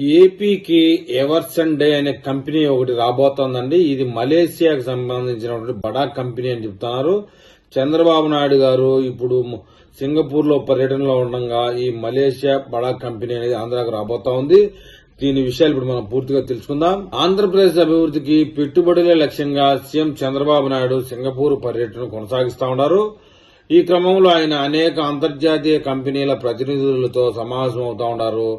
ఏపీకి ఎవర్సన్ డే అనే కంపెనీ ఒకటి రాబోతోందండి. ఇది మలేసియాకు సంబంధించినటువంటి బడా కంపెనీ అని చెప్తున్నారు. చంద్రబాబు నాయుడు గారు ఇప్పుడు సింగపూర్ లో పర్యటనలో ఉండగా ఈ మలేసియా బడా కంపెనీ అనేది ఆంధ్రాకు రాబోతా ఉంది. దీని విషయాలు ఇప్పుడు మనం పూర్తిగా తెలుసుకుందాం. ఆంధ్రప్రదేశ్ అభివృద్ధికి పెట్టుబడులే లక్ష్యంగా సీఎం చంద్రబాబు నాయుడు సింగపూర్ పర్యటన కొనసాగిస్తా ఉన్నారు. ఈ క్రమంలో ఆయన అనేక అంతర్జాతీయ కంపెనీల ప్రతినిధులతో సమావేశం అవుతా ఉన్నారు.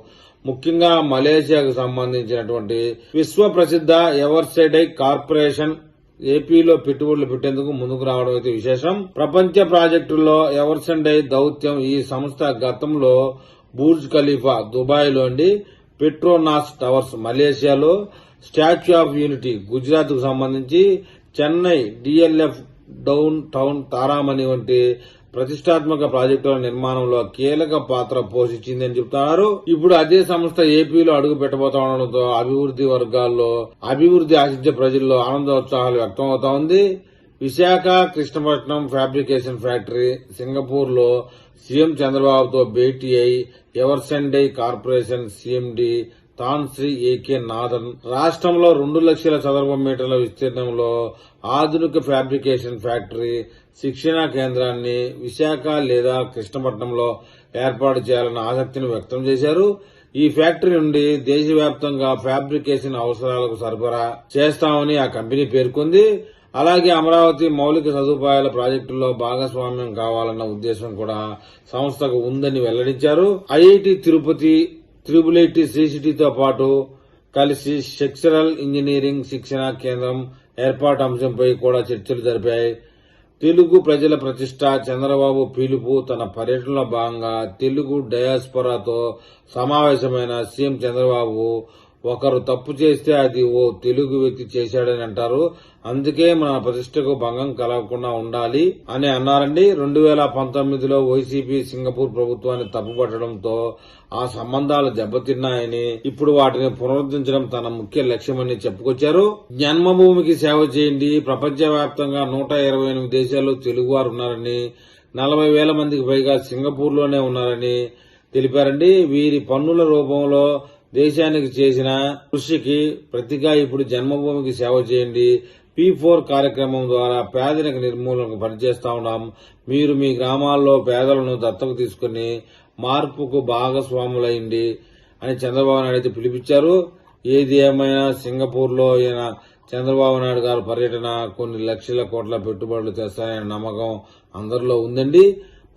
ముఖ్యంగా మలేసియాకు సంబంధించినటువంటి విశ్వ ప్రసిద్ధ ఎవర్సైడై కార్పొరేషన్ ఏపీలో పెట్టుబడులు పెట్టేందుకు ముందుకు రావడం అయితే విశేషం. ప్రపంచ ప్రాజెక్టుల్లో ఎవర్సైడై దౌత్యం ఈ సంస్థ గతంలో బుర్జ్ ఖలీఫా దుబాయ్లోని పెట్రోనాస్ టవర్స్ మలేసియాలో, స్టాచ్యూ ఆఫ్ యూనిటీ గుజరాత్ కు సంబంధించి, Chennai DLF downtown Taramani వంటి ప్రతిష్టాత్మక ప్రాజెక్టుల నిర్మాణంలో కీలక పాత్ర పోషించిందని చెబుతున్నారు. ఇప్పుడు అదే సంస్థ ఏపీలో అడుగు పెట్టబోతా ఉండడంతో అభివృద్ది వర్గాల్లో అభివృద్ది ఆశించే ప్రజల్లో ఆనందోత్సాహాలు వ్యక్తమవుతా ఉంది. Visakha Krishnapatnam fabrication factory Singapore లో సీఎం చంద్రబాబుతో భేటీ అయి ఎవర్సైడై కార్పొరేషన్ సీఎండీ తాన్ శ్రీ ఏకే నాథన్ రాష్ట్రంలో 2 లక్షల చదరపు మీటర్ల విస్తీర్ణంలో ఆధునిక ఫ్యాబ్రికేషన్ ఫ్యాక్టరీ శిక్షణా కేంద్రాన్ని విశాఖ లేదా కృష్ణపట్నంలో ఏర్పాటు చేయాలన్న ఆసక్తిని వ్యక్తం చేశారు. ఈ ఫ్యాక్టరీ నుండి దేశవ్యాప్తంగా ఫ్యాబ్రికేషన్ అవసరాలకు సరఫరా చేస్తామని ఆ కంపెనీ పేర్కొంది. అలాగే అమరావతి మౌలిక సదుపాయాల ప్రాజెక్టుల్లో భాగస్వామ్యం కావాలన్న ఉద్దేశం కూడా సంస్థకు ఉందని వెల్లడించారు. ఐఐటి తిరుపతి, త్రిబుల్-ఐటీ సిసిటితో పాటు కలిసి స్ట్రక్చరల్ ఇంజనీరింగ్ శిక్షణా కేంద్రం ఏర్పాటు అంశంపై కూడా చర్చలు జరిపాయి. తెలుగు ప్రజల ప్రతిష్ట చంద్రబాబు పిలుపు తన పర్యటనలో భాగంగా తెలుగు డయాస్పోరాతో సమావేశమైన సీఎం చంద్రబాబు ఒకరు తప్పు చేస్తే అది ఓ తెలుగు వ్యక్తి చేశాడని అంటారు. అందుకే మన ప్రతిష్టకు భంగం కలగకుండా ఉండాలి అని అన్నారండి. 2019లో వైసీపీ సింగపూర్ ప్రభుత్వాన్ని తప్పుపట్టడంతో ఆ సంబంధాలు దెబ్బతిన్నాయని, ఇప్పుడు వాటిని పునరుద్ధరించడం తన ముఖ్య లక్ష్యమని చెప్పుకొచ్చారు. జన్మభూమికి సేవ చేయండి. ప్రపంచవ్యాప్తంగా 128 దేశాల్లో తెలుగువారు ఉన్నారని, 40,000 మందికి పైగా సింగపూర్లోనే ఉన్నారని తెలిపారండి. వీరి పన్నుల రూపంలో దేశానికి చేసిన కృషికి ప్రతిగా ఇప్పుడు జన్మభూమికి సేవ చేయండి. P4 కార్యక్రమం ద్వారా పేదరిక నిర్మూలనకు పనిచేస్తా ఉన్నాం. మీరు మీ గ్రామాల్లో పేదలను దత్తకు తీసుకుని మార్పుకు భాగస్వాములైంది అని చంద్రబాబు నాయుడు అయితే పిలిపించారు. ఏది ఏమైనా సింగపూర్ లో చంద్రబాబు నాయుడు గారి పర్యటన కొన్ని లక్షల కోట్ల పెట్టుబడులు తెస్తాయనే నమ్మకం అందరిలో ఉందండి.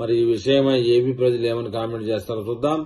మరి ఈ విషయమై ఏపీ ప్రజలు ఏమని కామెంట్ చేస్తారో చూద్దాం.